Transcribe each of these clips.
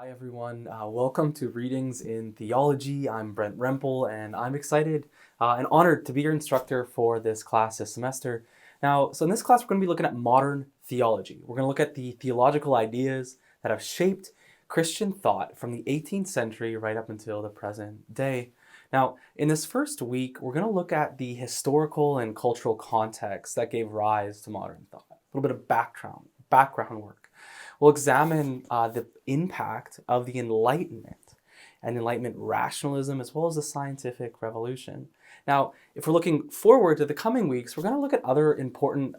Hi everyone, welcome to Readings in Theology. I'm Brent Rempel and I'm excited and honored to be your instructor for this class this semester. So in this class we're going to be looking at modern theology. We're going to look at the theological ideas that have shaped Christian thought from the 18th century right up until the present day. Now, in this first week, we're going to look at the historical and cultural context that gave rise to modern thought. A little bit of background work. We'll examine the impact of the Enlightenment and Enlightenment rationalism as well as the scientific revolution. Now, if we're looking forward to the coming weeks, we're going to look at other important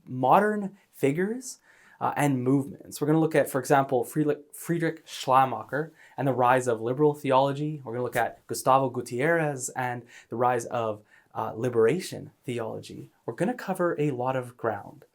modern figures and movements. We're going to look at, for example, Friedrich Schleiermacher and the rise of liberal theology. We're going to look at Gustavo Gutierrez and the rise of liberation theology. We're going to cover a lot of ground.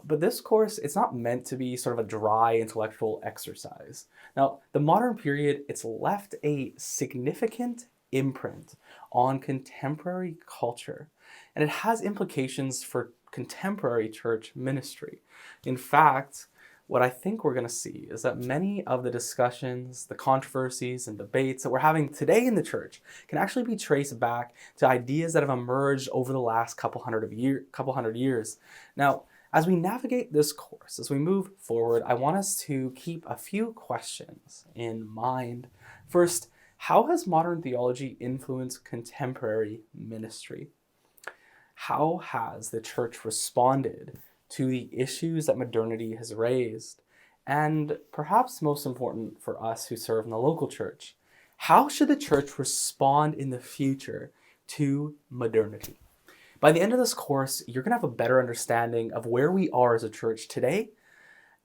But this course, it's not meant to be sort of a dry intellectual exercise. Now, the modern period, it's left a significant imprint on contemporary culture, and it has implications for contemporary church ministry. In fact, what I think we're going to see is that many of the discussions, the controversies, and debates that we're having today in the church can actually be traced back to ideas that have emerged over the last couple hundred years. Now, as we navigate this course, as we move forward, I want us to keep a few questions in mind. First, how has modern theology influenced contemporary ministry? How has the church responded to the issues that modernity has raised? And perhaps most important for us who serve in the local church, how should the church respond in the future to modernity? By the end of this course, you're going to have a better understanding of where we are as a church today,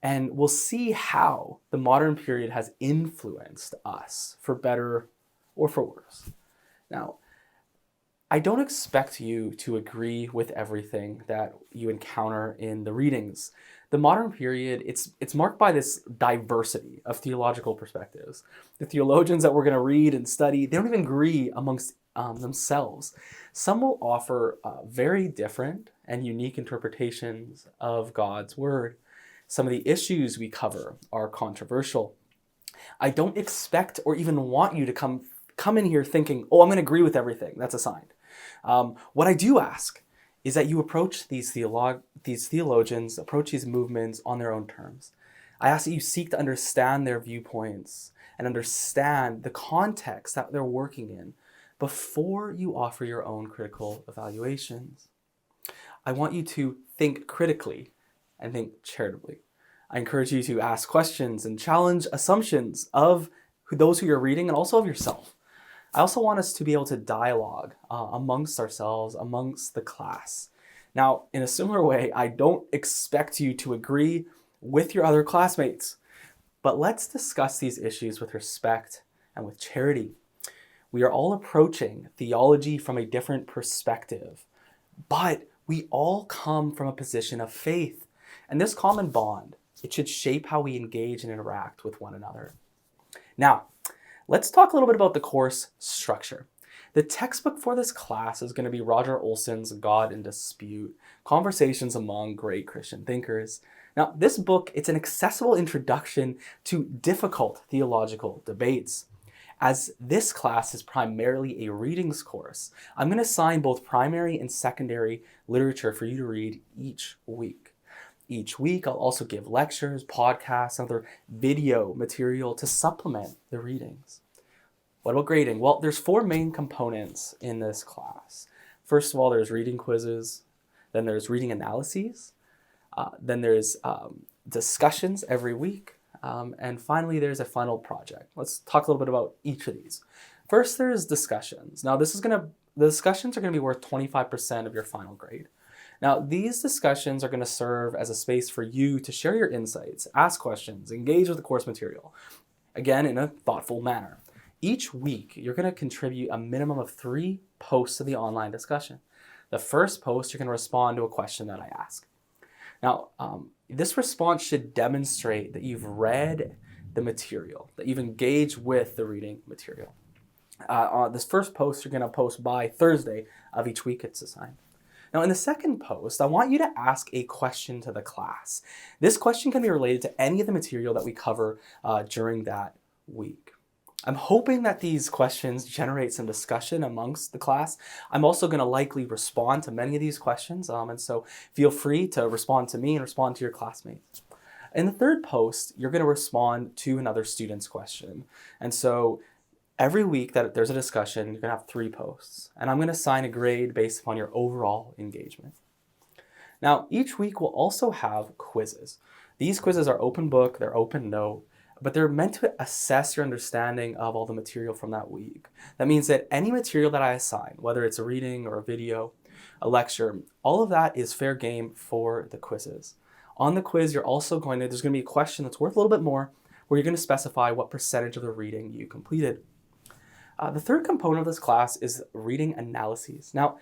and we'll see how the modern period has influenced us, for better or for worse. Now, I don't expect you to agree with everything that you encounter in the readings. The modern period, it's marked by this diversity of theological perspectives. The theologians that we're going to read and study, they don't even agree amongst themselves. Some will offer very different and unique interpretations of God's word. Some of the issues we cover are controversial. I don't expect or even want you to come in here thinking, oh, I'm going to agree with everything that's assigned. What I do ask is that you approach these theologians, approach these movements on their own terms. I ask that you seek to understand their viewpoints and understand the context that they're working in before you offer your own critical evaluations. I want you to think critically and think charitably. I encourage you to ask questions and challenge assumptions of those who you're reading and also of yourself. I also want us to be able to dialogue amongst ourselves, amongst the class. Now, in a similar way, I don't expect you to agree with your other classmates, but let's discuss these issues with respect and with charity. We are all approaching theology from a different perspective, but we all come from a position of faith. And this common bond, it should shape how we engage and interact with one another. Now, let's talk a little bit about the course structure. The textbook for this class is going to be Roger Olson's God in Dispute, Conversations Among Great Christian Thinkers. Now, this book, it's an accessible introduction to difficult theological debates. As this class is primarily a readings course, I'm going to assign both primary and secondary literature for you to read each week. Each week, I'll also give lectures, podcasts, and other video material to supplement the readings. What about grading? Well, there's 4 main components in this class. First of all, there's reading quizzes, then there's reading analyses, then there's discussions every week, and finally, there's a final project. Let's talk a little bit about each of these. First, there's discussions. Now, the discussions are going to be worth 25% of your final grade. Now, these discussions are going to serve as a space for you to share your insights, ask questions, engage with the course material, again, in a thoughtful manner. Each week, you're going to contribute a minimum of 3 posts to the online discussion. The first post, you're going to respond to a question that I ask. Now, this response should demonstrate that you've read the material, that you've engaged with the reading material. This first post, you're going to post by Thursday of each week it's assigned. Now, in the second post, I want you to ask a question to the class. This question can be related to any of the material that we cover during that week. I'm hoping that these questions generate some discussion amongst the class. I'm also going to likely respond to many of these questions, and so feel free to respond to me and respond to your classmates. In the third post, you're going to respond to another student's question. And so every week that there's a discussion, you're going to have 3 posts. And I'm going to assign a grade based upon your overall engagement. Now, each week we'll also have quizzes. These quizzes are open book, they're open note, but they're meant to assess your understanding of all the material from that week. That means that any material that I assign, whether it's a reading or a video, a lecture, all of that is fair game for the quizzes. On the quiz, there's going to be a question that's worth a little bit more, where you're going to specify what percentage of the reading you completed. The third component of this class is reading analyses. Now,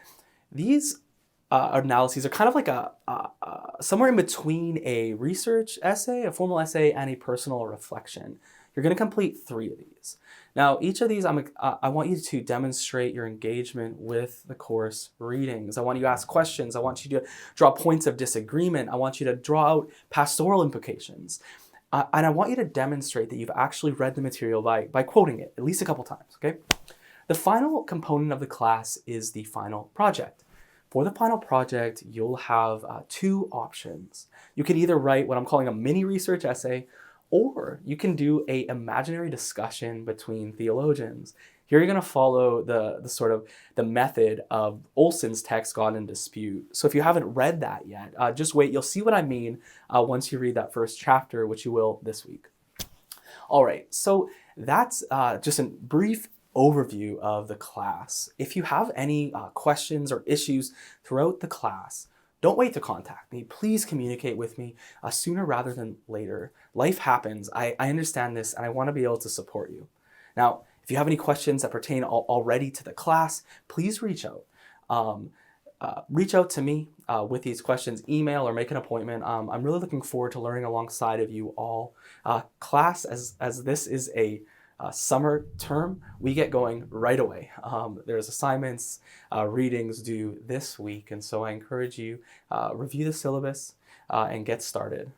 these analyses are kind of like somewhere in between a research essay, a formal essay, and a personal reflection. You're going to complete 3 of these. Now, each of these, I want you to demonstrate your engagement with the course readings. I want you to ask questions. I want you to draw points of disagreement. I want you to draw out pastoral implications. And I want you to demonstrate that you've actually read the material by quoting it at least a couple times, okay? The final component of the class is the final project. For the final project, you'll have 2 options. You can either write what I'm calling a mini research essay, or you can do an imaginary discussion between theologians. Here you're going to follow the method of Olson's text, God in Dispute. So if you haven't read that yet, just wait. You'll see what I mean once you read that first chapter, which you will this week. All right, so that's just a brief overview of the class. If you have any questions or issues throughout the class, don't wait to contact me. Please communicate with me sooner rather than later. Life happens. I understand this, and I want to be able to support you. Now, if you have any questions that pertain already to the class, please reach out. Reach out to me with these questions, email or make an appointment. I'm really looking forward to learning alongside of you all. Class, as this is a summer term, we get going right away. There's assignments, readings due this week, and so I encourage you review the syllabus and get started.